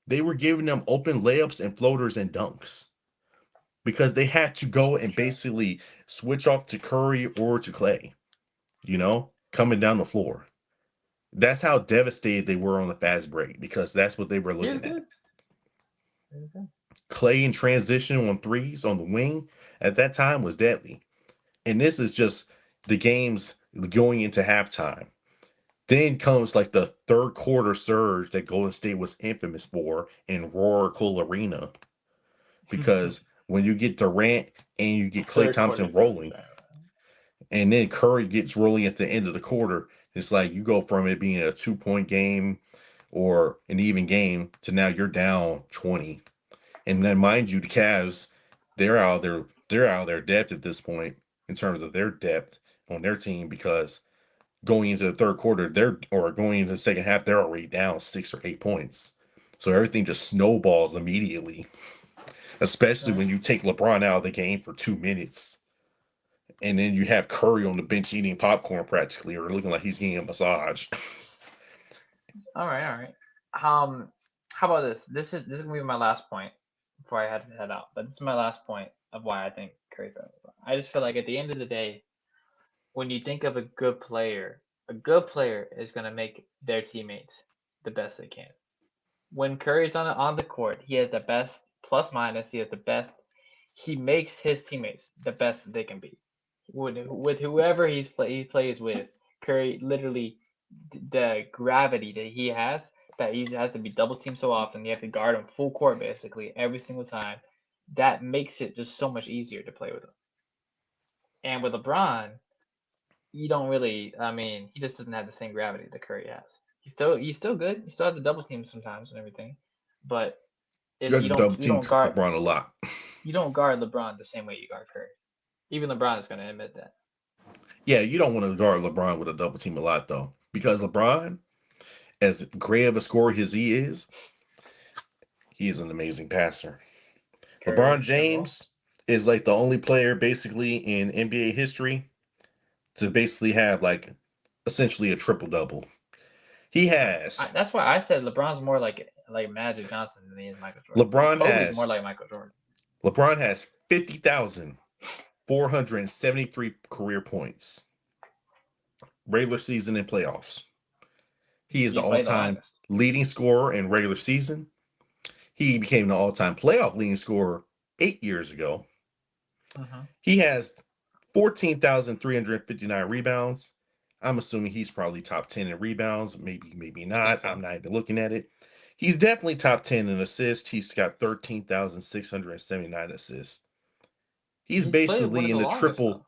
They were giving them open layups and floaters and dunks because they had to go and Sure. basically switch off to Curry or to Klay, coming down the floor. That's how devastated they were on the fast break because that's what they were He was looking at. good. He was good. Klay in transition on threes on the wing at that time was deadly. And this is just the games going into halftime. Then comes like the third quarter surge that Golden State was infamous for in Oracle Arena. Because when you get Durant and you The get Klay third quarter Thompson surge. rolling, and then Curry gets rolling at the end of the quarter, it's like you go from it being a 2 point game or an even game to now you're down 20. And then mind you, the Cavs, they're out of their depth at this point in terms of their depth on their team because going into the third quarter, going into the second half, they're already down 6 or 8 points. So everything just snowballs immediately, especially Right. when you take LeBron out of the game for 2 minutes. And then you have Curry on the bench eating popcorn practically or looking like he's getting a massage. All right. All right. How about this? This is gonna be my last point before I had to head out. But this is my last point of why I think Curry's better. I just feel like at the end of the day, when you think of a good player is gonna make their teammates the best they can. When Curry's on the court, he has the best plus minus. He has the best. He makes his teammates the best that they can be. With whoever he plays with, Curry literally the gravity that he has that he has to be double teamed so often. You have to guard him full court basically every single time. That makes it just so much easier to play with him. And with LeBron, you don't really. I mean, he just doesn't have the same gravity that Curry has. He's still good. You still have to double team sometimes and everything, but You it's have to double team LeBron a lot. you don't guard LeBron the same way you guard Curry. Even LeBron is gonna admit that. Yeah, you don't want to guard LeBron with a double team a lot though, because LeBron, as great of a scorer as he is an amazing passer. Curry LeBron is as well. James is like the only player basically in NBA history to basically have like essentially a triple double. He has That's why I said LeBron's more like Magic Johnson than he is Michael Jordan. LeBron Kobe's more has like Michael Jordan. LeBron has 50,473 career points, regular season and playoffs. He is the He played the all-time longest. leading scorer in regular season. He became the all-time playoff leading scorer 8 years ago. Hmm. He has 14,359 rebounds. I'm assuming he's probably top 10 in rebounds. Maybe I think not. I'm so. not even looking at it. He's definitely top 10 in assists. He's got 13,679 assists. He's He's played one basically of the in a longest triple, though.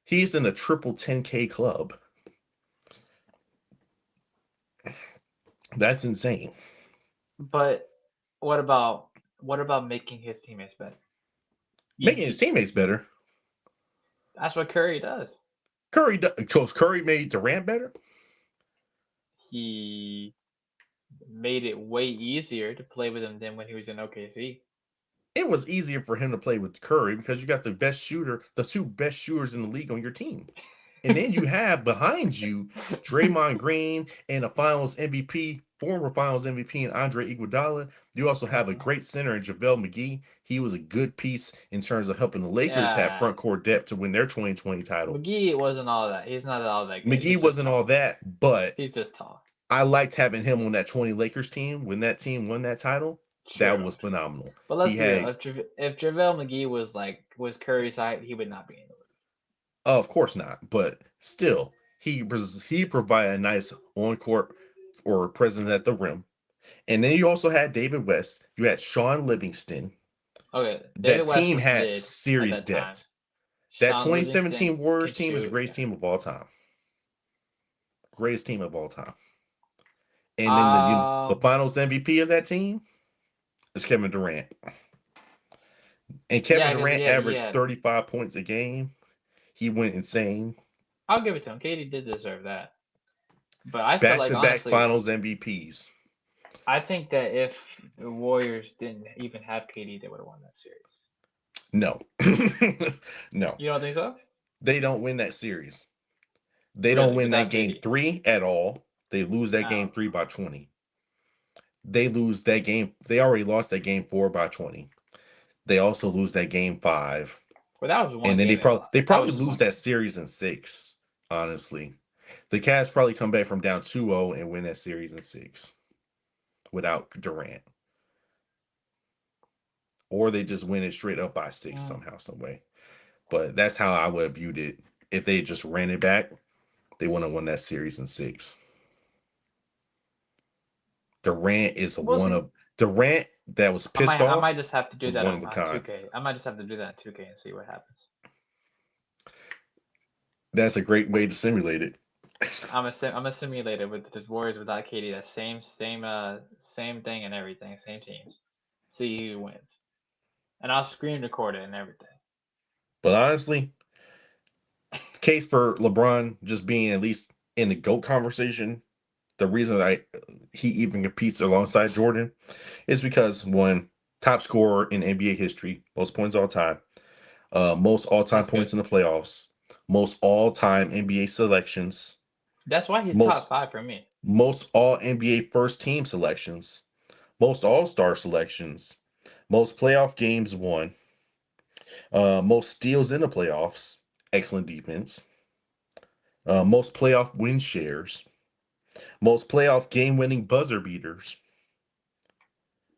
he's in a triple 10K club. That's insane. But what about what about making his teammates better? You, Making his you teammates better. that's what Curry does. Coach Curry made Durant better. He made it way easier to play with him than when he was in OKC. It was easier for him to play with Curry because you got the two best shooters in the league on your team. And then you have behind you Draymond Green and a Finals MVP, former Finals MVP, and Andre Iguodala. You also have a Uh-huh. great center in JaVale McGee. He was a good piece in terms of helping the Lakers have Yeah, front court depth to win their 2020 title. McGee wasn't all that. He's not all that good. McGee He's just wasn't all tall. that, but He's just tall. I liked having him on that 20 Lakers team when that team won that title. That True, was true. phenomenal. But let's He be real. had, If JaVale McGee was Curry's height, he would not be in the league. of course not, but still, he provided a nice on court or presence at the rim. And then you also had David West. You had Sean Livingston. Okay, That David West team was had mid at serious that time. depth. That Sean 2017 Livingston Warriors can team is the shoot. greatest team of all time. Greatest team of all time. And then the Um, finals MVP of that team is Kevin Durant. And Kevin yeah, because Durant he averaged had 35 points a game. He went insane. I'll give it to him. KD did deserve that. But I feel Back like to back honestly, Finals MVPs. I think that if the Warriors didn't even have KD, they would have won that series. No, no, You don't think so? they don't win that series. They don't Really? win that Without game KD? three at all. They lose that Oh. game three by 20. They lose that game. They already lost that game four by 20. They also lose that game five. Well, that was one And then game they lost. they That was probably just lose one that game. series in six, honestly. The Cavs probably come back from down 2-0 and win that series in six without Durant. Or they just win it straight up by six Mm. somehow, some way. But that's how I would have viewed it. If they just ran it back, they wouldn't have won that series in six. Durant is We'll one see. of Durant that was pissed I might off just have to do was that one of a on kind. 2K. I might just have to do that on 2K and see what happens. That's a great way to simulate it. I'm a simulator with the Warriors without KD. That same thing and everything. Same teams. See who wins. And I'll screen record it and everything. But honestly, the case for LeBron just being at least in the GOAT conversation, the reason he even competes alongside Jordan is because one, top scorer in NBA history, most points all time, most all time That's good. points in the playoffs, most all time NBA selections, That's why he's top most five for me. most all NBA first team selections, most All Star selections, most playoff games won, most steals in the playoffs, excellent defense, most playoff win shares, most playoff game winning buzzer beaters,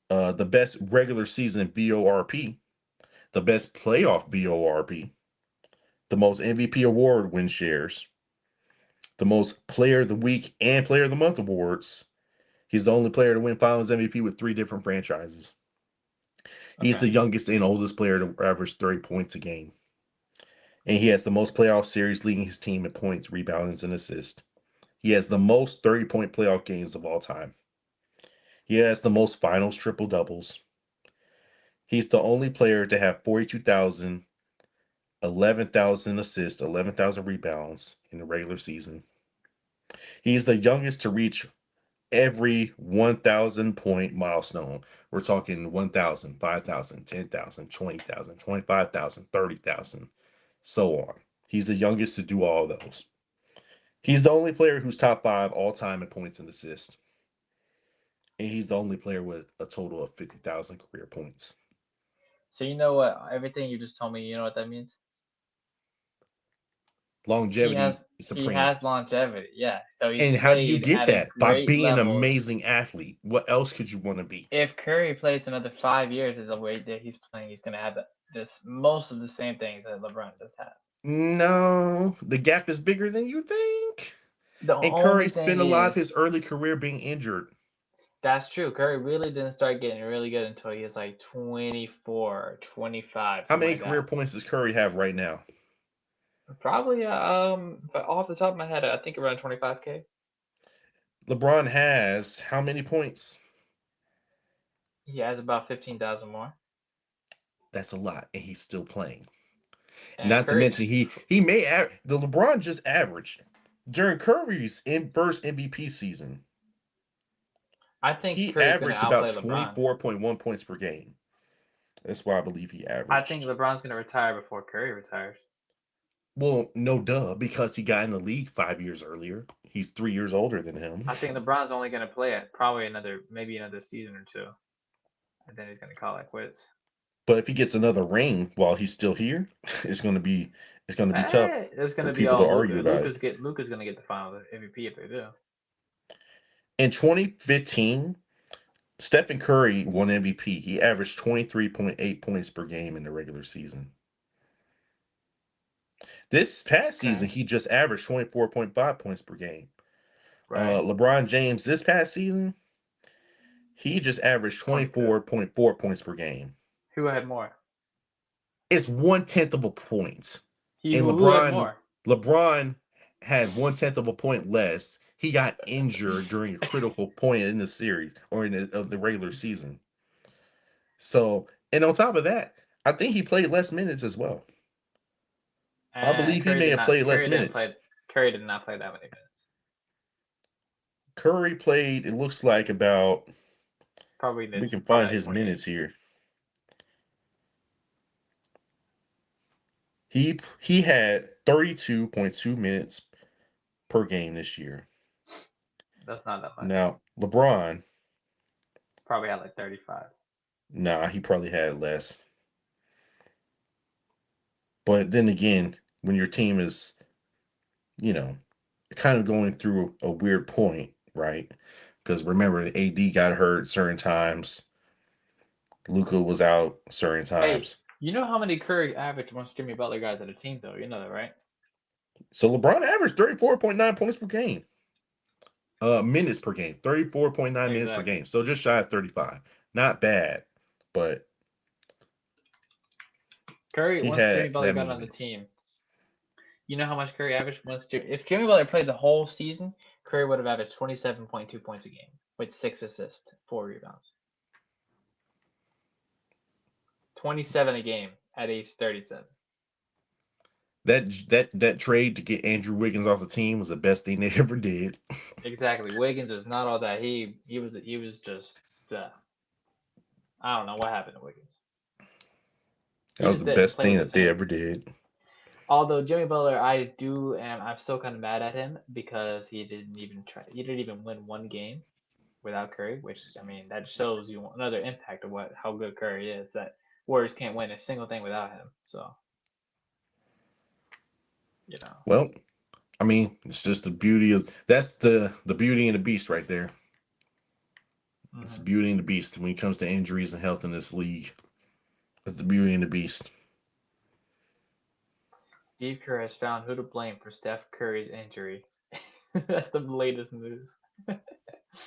the best regular season VORP, the best playoff VORP, the most MVP award win shares, the most player of the week and player of the month awards. He's the only player to win finals MVP with three different franchises. He's Okay. the youngest and oldest player to average 30 points a game. And he has the most playoff series leading his team in points, rebounds, and assists. He has the most 30-point playoff games of all time. He has the most finals triple doubles. He's the only player to have 42,000, 11,000 assists, 11,000 rebounds in the regular season. He's the youngest to reach every 1,000 point milestone. We're talking 1,000, 5,000, 10,000, 20,000, 25,000, 30,000, so on. He's the youngest to do all those. He's the only player who's top five all time in points and assists. And he's the only player with a total of 50,000 career points. So you know what? Everything you just told me. You know what that means? He Longevity has is he supreme. has longevity. Yeah. So he's And how do you played get at a that? By great being an level. amazing athlete. What else could you want to be? If Curry plays another 5 years at the rate that he's playing, he's gonna have this most of the same things that LeBron just has. No, the gap is bigger than you think. The And only Curry thing spent a lot of is his early career being injured. that's true. Curry really didn't start getting really good until he was like 24, 25, How something many like career that. points does Curry have right now? Probably, but off the top of my head, I think around 25K. LeBron has how many points? He has about 15,000 more. That's a lot, and he's still playing. And Not to Curry, mention he may the LeBron just averaged during Curry's first MVP season. I think He Curry's gonna averaged about outplay LeBron. 24.1 points per game. That's why I believe he I think averaged. LeBron's gonna retire before Curry retires. Well, no duh, because he got in the league 5 years earlier. He's 3 years older than him. I think LeBron's only gonna play it probably maybe another season or two, and then he's gonna call it quits. But if he gets another ring while he's still here, it's gonna be tough It's for gonna be people to all argue Luca. about it. Luca's gonna get the final MVP if they do. In 2015, Stephen Curry won MVP. He averaged 23.8 points per game in the regular season. This past season, Okay. he just averaged 24.5 points per game. Right. LeBron James, this past season, he just averaged 22. 24.4 points per game. Who had more? It's 1/10 of a point. And Who had more? LeBron had 1/10 of a point less. He got injured during a critical point in the series or of the regular season. So, and on top of that, I think he played less minutes as well. I And believe he may have played less minutes. Curry did not play that many minutes. Curry played, it looks like about, we can Probably find like his 28. minutes here. He had 32.2 minutes per game this year. That's not that much. Now, LeBron, Probably had like 35. nah, he probably had less. But then again, when your team is, you know, kind of going through a weird point, right? Because remember, AD got hurt certain times. Luca was out certain Hey, times. you know how many Curry averaged once Jimmy Butler got to the team, though? You know that, right? So LeBron averaged 34.9 points per game. Minutes per game. 34.9 minutes per Exactly. game. So just shy of 35. Not bad. But Curry, he once Jimmy had Butler that got many on the minutes. team, you know how much Curry averaged once if Jimmy Butler played the whole season, Curry would have averaged 27.2 points a game with 6 assists, 4 rebounds. 27 a game at age 37. That trade to get Andrew Wiggins off the team was the best thing they ever did. Exactly. Wiggins is not all that. He was just I don't know what happened to Wiggins. That He was just the didn't best play thing the that they same. ever did. Although Jimmy Butler, I'm still kind of mad at him because he didn't even try. He didn't even win one game without Curry, which I mean that shows you another impact of how good Curry is. That Warriors can't win a single thing without him. So you know. Well, I mean, it's just the beauty of that's the beauty and the beast right there. It's the hmm beauty and the beast when it comes to injuries and health in this league. It's the beauty and the beast. Steve Kerr has found who to blame for Steph Curry's injury. That's the latest news.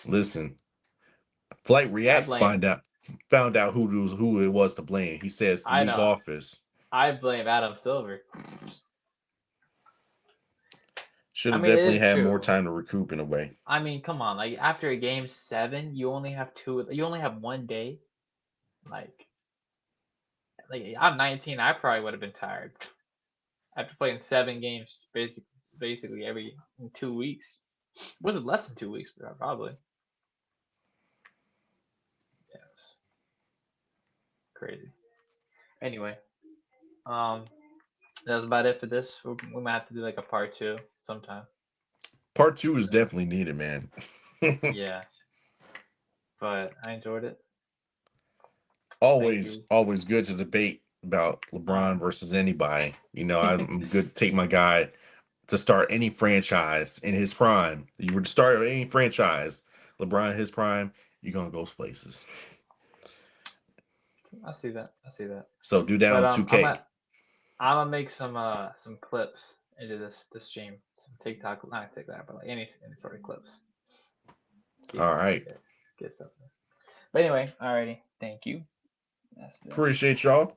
Listen, Flight I Reacts blame. found out who it was to blame. He says the I league know. office I blame Adam Silver. should I have mean, it definitely is had more true. time to recoup in a way. I mean, come on. Like after a game seven, you only have two. You only have one day. Like, I'm 19. I probably would have been tired after playing 7 games, basically every in 2 weeks. Was it less than 2 weeks? Probably. Yeah, it was crazy. Anyway, um, that's about it for this. We might have to do like a part two sometime Part two is soon. definitely needed, man. Yeah, but I enjoyed it. Thank always, you. always good to debate about Um, LeBron versus anybody. I'm good to take my guy to start any franchise in his prime. You were to start any franchise, LeBron in his prime, you're gonna go places. I see that. I see that. So do that But on I'm 2K. gonna make some clips into this stream. Some TikTok, not TikTok, but like any sort of clips. See if All we can right. get something. But anyway, alrighty. Thank you. That's that. Appreciate y'all.